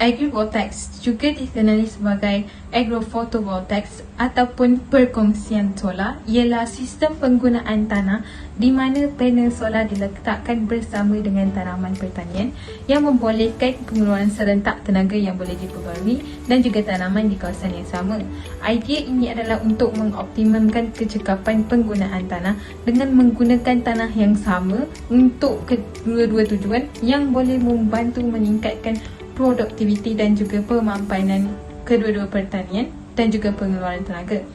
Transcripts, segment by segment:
Agrivoltaics juga dikenali sebagai agrofotovoltaics ataupun perkongsian solar ialah sistem penggunaan tanah di mana panel solar diletakkan bersama dengan tanaman pertanian yang membolehkan pengeluaran serentak tenaga yang boleh diperbarui dan juga tanaman di kawasan yang sama. Idea ini adalah untuk mengoptimumkan kecekapan penggunaan tanah dengan menggunakan tanah yang sama untuk kedua-dua tujuan yang boleh membantu meningkatkan produktiviti dan juga pemampanan kedua-dua pertanian dan juga pengeluaran tenaga.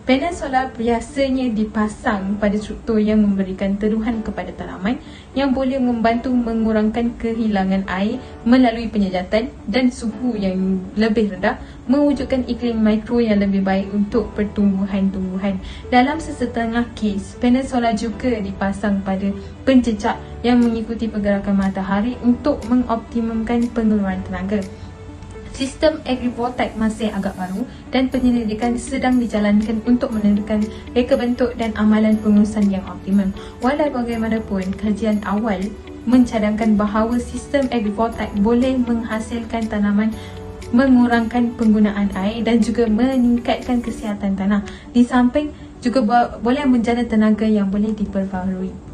Panel solar biasanya dipasang pada struktur yang memberikan teduhan kepada tanaman yang boleh membantu mengurangkan kehilangan air melalui penyejatan dan suhu yang lebih rendah, mewujudkan iklim mikro yang lebih baik untuk pertumbuhan-tumbuhan. Dalam sesetengah kes, panel solar juga dipasang pada pencecah yang mengikuti pergerakan matahari untuk mengoptimumkan pengeluaran tenaga. Sistem agrivoltaik masih agak baru dan penyelidikan sedang dijalankan untuk menentukan reka bentuk dan amalan pengurusan yang optimum. Walau bagaimanapun, kajian awal mencadangkan bahawa sistem agrivoltaik boleh menghasilkan tanaman, mengurangkan penggunaan air dan juga meningkatkan kesihatan tanah. Di samping juga boleh menjana tenaga yang boleh diperbaharui.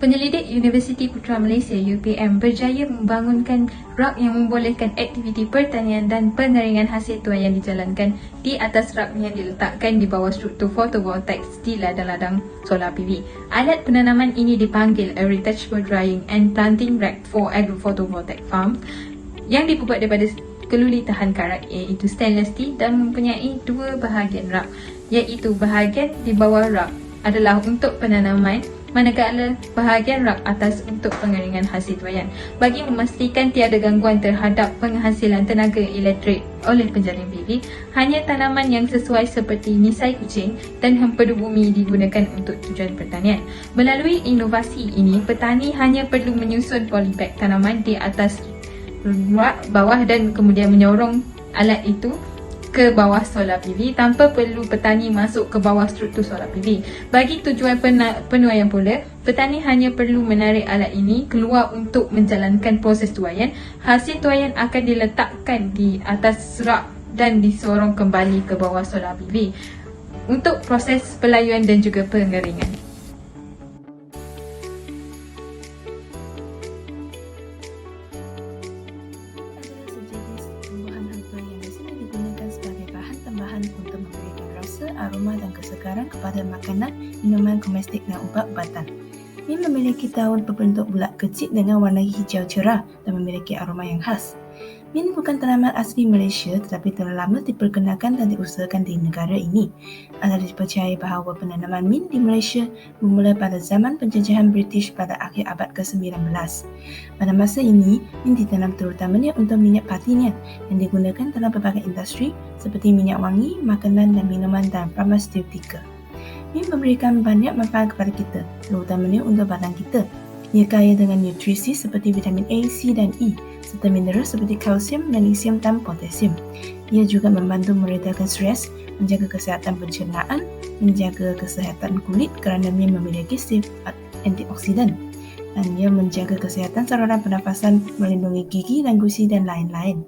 Penyelidik Universiti Putra Malaysia UPM berjaya membangunkan rak yang membolehkan aktiviti pertanian dan pengeringan hasil tuai yang dijalankan di atas rak yang diletakkan di bawah struktur fotovoltaik di ladang-ladang solar PV. Alat penanaman ini dipanggil a retouchable drying and planting rack for agrophotovoltaic farm yang dibuat daripada keluli tahan karat iaitu stainless steel dan mempunyai dua bahagian rak, iaitu bahagian di bawah rak adalah untuk penanaman, manakala bahagian rak atas untuk pengeringan hasil tuaian. Bagi memastikan tiada gangguan terhadap penghasilan tenaga elektrik oleh penjaring PV, hanya tanaman yang sesuai seperti nisai kucing dan hempedu bumi digunakan untuk tujuan pertanian. Melalui inovasi ini, petani hanya perlu menyusun polybag tanaman di atas rak bawah dan kemudian menyorong alat itu ke bawah solar PV tanpa perlu petani masuk ke bawah struktur solar PV. Bagi tujuan penuaian pula, petani hanya perlu menarik alat ini keluar untuk menjalankan proses tuaian. Hasil tuaian akan diletakkan di atas rak dan disorong kembali ke bawah solar PV untuk proses pelayuan dan juga pengeringan. Untuk memberikan rasa, aroma dan kesegaran kepada makanan, minuman domestik dan ubat-ubatan. Mint memiliki daun berbentuk bulat kecil dengan warna hijau cerah dan memiliki aroma yang khas. Mint bukan tanaman asli Malaysia tetapi telah lama diperkenalkan dan diusahakan di negara ini. Ada dipercayai bahawa penanaman mint di Malaysia bermula pada zaman penjajahan British pada akhir abad ke-19. Pada masa ini, mint ditanam terutamanya untuk minyak patinian yang digunakan dalam pelbagai industri seperti minyak wangi, makanan dan minuman dan farmaseutika. Mint memberikan banyak manfaat kepada kita, terutamanya untuk badan kita. Ia kaya dengan nutrisi seperti vitamin A, C dan E, serta mineral seperti kalsium, magnesium dan potasium. Ia juga membantu meredakan stres, menjaga kesihatan pencernaan, menjaga kesihatan kulit kerana mint memiliki sifat antioksidan, dan ia menjaga kesihatan saluran pernafasan, melindungi gigi dan gusi dan lain-lain.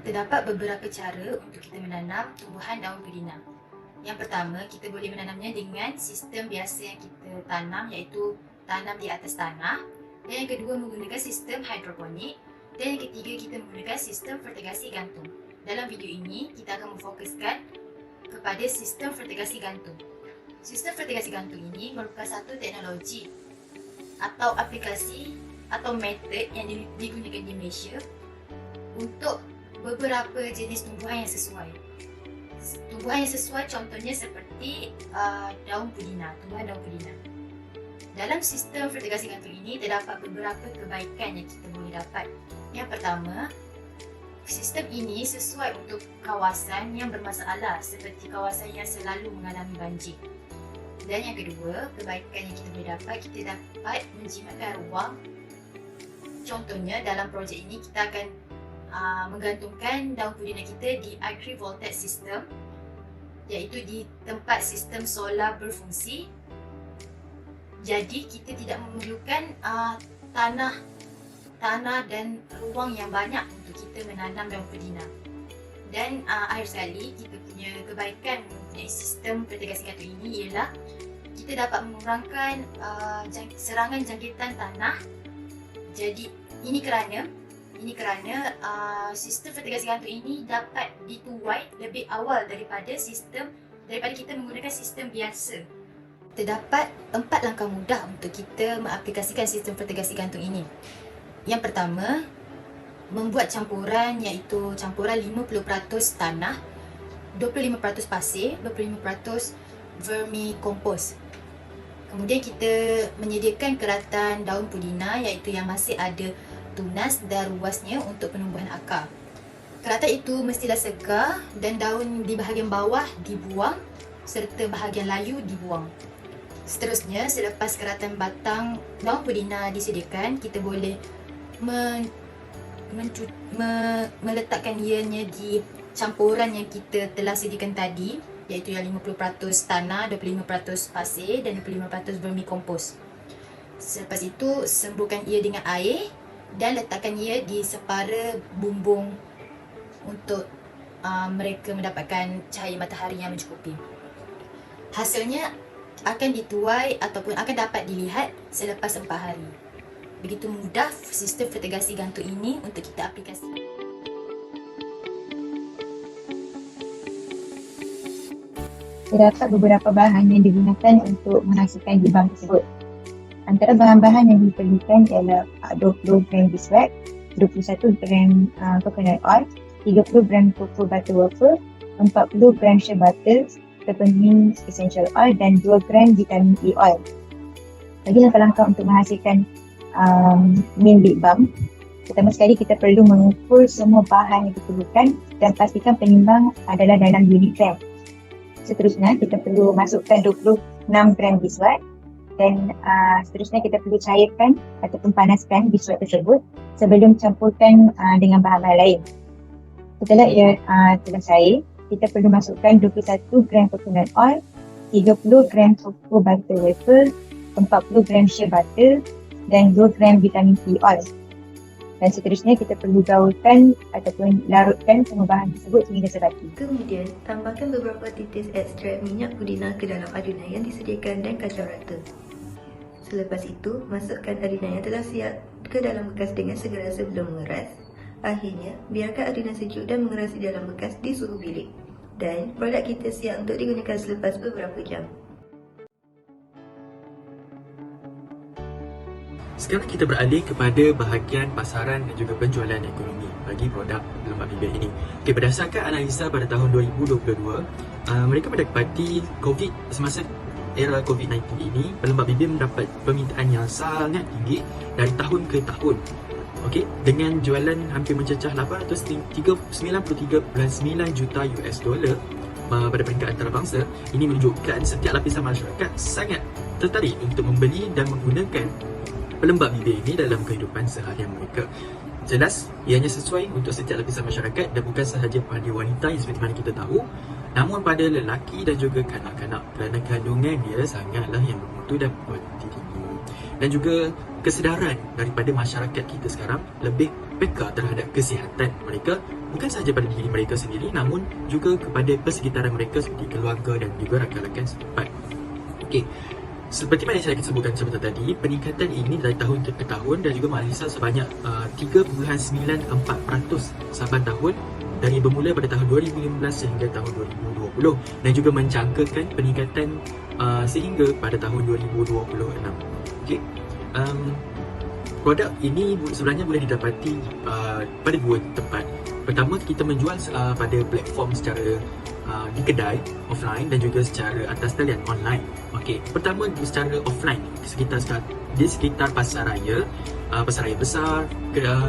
Terdapat beberapa cara untuk kita menanam tumbuhan daun pidina. Yang pertama, kita boleh menanamnya dengan sistem biasa yang kita tanam, iaitu tanam di atas tanah. Dan yang kedua, menggunakan sistem hidroponik. Dan yang ketiga, kita menggunakan sistem fertigasi gantung. Dalam video ini, kita akan memfokuskan kepada sistem fertigasi gantung. Sistem fertigasi gantung ini merupakan satu teknologi atau aplikasi atau metod yang digunakan di Malaysia untuk beberapa jenis tumbuhan yang sesuai. Tumbuhan yang sesuai contohnya seperti daun pudina, tumbuhan daun pudina. Dalam sistem fertigasi gantung ini terdapat beberapa kebaikan yang kita boleh dapat. Yang pertama, sistem ini sesuai untuk kawasan yang bermasalah seperti kawasan yang selalu mengalami banjir. Dan yang kedua, kebaikan yang kita boleh dapat, kita dapat menjimatkan ruang. Contohnya dalam projek ini kita akan menggantungkan daun pudina kita di agrivoltaic system, iaitu di tempat sistem solar berfungsi. Jadi kita tidak memerlukan tanah dan ruang yang banyak untuk kita menanam daun perdina. Dan akhir sekali, kita punya kebaikan mempunyai sistem fertigasi gantung ini ialah kita dapat mengurangkan serangan jangkitan tanah. Jadi ini kerana sistem fertigasi gantung ini dapat dituai lebih awal daripada kita menggunakan sistem biasa. Terdapat 4 langkah mudah untuk kita mengaplikasikan sistem fertigasi gantung ini. Yang pertama, membuat campuran, iaitu campuran 50% tanah, 25% pasir, 25% vermicompost. Kemudian kita menyediakan keratan daun pudina, iaitu yang masih ada tunas dan ruasnya untuk penumbuhan akar. Keratan itu mestilah segar dan daun di bahagian bawah dibuang serta bahagian layu dibuang. Seterusnya, selepas keratan batang daun pudina disediakan, kita boleh meletakkan ianya di campuran yang kita telah sediakan tadi, iaitu yang 50% tanah, 25% pasir dan 25% vermicompost. Selepas itu, semburkan ia dengan air dan letakkan ia di separa bumbung untuk mereka mendapatkan cahaya matahari yang mencukupi. Hasilnya akan dituai ataupun akan dapat dilihat selepas 4 hari. Begitu mudah sistem fertigasi gantung ini untuk kita aplikasikan. Terdapat beberapa bahan yang digunakan untuk menghasilkan gibang tersebut. Antara bahan-bahan yang diperlukan ialah 20 gram beeswax, 21 gram coconut oil, 30 gram cocoa butter wafer, 40 gram shea butter, peppermint essential oil dan 2 gram vitamin E oil. Bagi langkah-langkah untuk menghasilkan mint big balm, pertama sekali kita perlu mengukur semua bahan yang diperlukan dan pastikan penimbang adalah dalam unit gram. Seterusnya kita perlu masukkan 26 gram beeswax dan seterusnya kita perlu cairkan ataupun panaskan beeswax tersebut sebelum campurkan dengan bahan-bahan lain. Setelah ia telah cair, kita perlu masukkan 21 gram coconut oil, 30 gram cocoa butter wafer, 40 gram shea butter dan 2 gram vitamin E oil. Dan seterusnya kita perlu gaulkan ataupun larutkan semua bahan tersebut sehingga sebati. Kemudian, tambahkan beberapa titis ekstrak minyak pudina ke dalam adunan yang disediakan dan kacau rata. Selepas itu, masukkan adunan yang telah siap ke dalam bekas dengan segera sebelum mengeras. Akhirnya, biarkan adunan sejuk dan mengeras di dalam bekas di suhu bilik. Dan produk kita siap untuk digunakan selepas beberapa jam. Sekarang kita beralih kepada bahagian pasaran dan juga penjualan ekonomi bagi produk pelembab bibir ini. Okay, berdasarkan analisa pada tahun 2022, mereka mendapati semasa era COVID-19 ini, pelembab bibir mendapat permintaan yang sangat tinggi dari tahun ke tahun. Okay, dengan jualan hampir mencecah 893.9 juta US dollar pada peringkat antarabangsa. Ini menunjukkan setiap lapisan masyarakat sangat tertarik untuk membeli dan menggunakan pelembab bibir ini dalam kehidupan seharian mereka. Jelas, ianya sesuai untuk setiap lapisan masyarakat dan bukan sahaja pada wanita yang seperti mana kita tahu, namun pada lelaki dan juga kanak-kanak kerana kandungan dia sangatlah yang bermutu dan berkualiti tinggi. Dan juga kesedaran daripada masyarakat kita sekarang lebih peka terhadap kesihatan mereka, bukan sahaja pada diri mereka sendiri namun juga kepada persekitaran mereka seperti keluarga dan juga rakan-rakan setempat. Okey. Seperti mana yang saya sebutkan sebentar tadi, peningkatan ini dari tahun ke tahun dan juga mengalisa sebanyak 3.94% saban tahun dari bermula pada tahun 2015 sehingga tahun 2020 dan juga menjangkakan peningkatan sehingga pada tahun 2026. Okay. Produk ini sebenarnya boleh didapati pada dua tempat. Pertama, kita menjual pada platform secara di kedai offline dan juga secara atas talian online. Okey, pertama secara offline di sekitar pasar raya besar,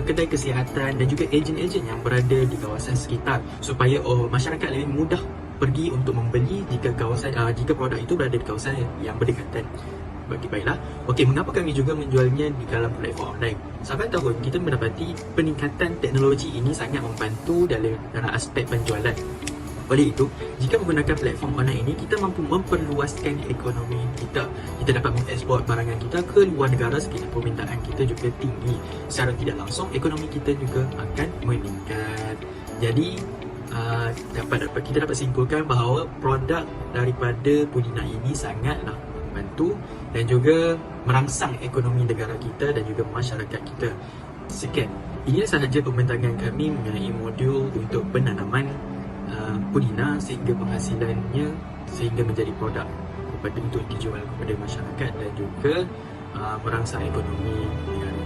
kedai kesihatan dan juga ejen-ejen yang berada di kawasan sekitar supaya masyarakat lebih mudah pergi untuk membeli jika produk itu berada di kawasan yang berdekatan. Baiklah. Okey, mengapa kami juga menjualnya di dalam platform online? Saban tahun kita mendapati peningkatan teknologi ini sangat membantu dalam aspek penjualan. Oleh itu, jika menggunakan platform online ini, kita mampu memperluaskan ekonomi kita. Kita dapat mengeksport barangan kita ke luar negara sekiranya permintaan kita juga tinggi. Secara tidak langsung, ekonomi kita juga akan meningkat. Jadi, kita dapat simpulkan bahawa produk daripada Pudina ini sangatlah membantu dan juga merangsang ekonomi negara kita dan juga masyarakat kita. Sekian, ini sahaja pembentangan kami mengenai modul untuk penanaman Pudina sehingga penghasilannya sehingga menjadi produk untuk dijual kepada masyarakat dan juga merangsang ekonomi negara.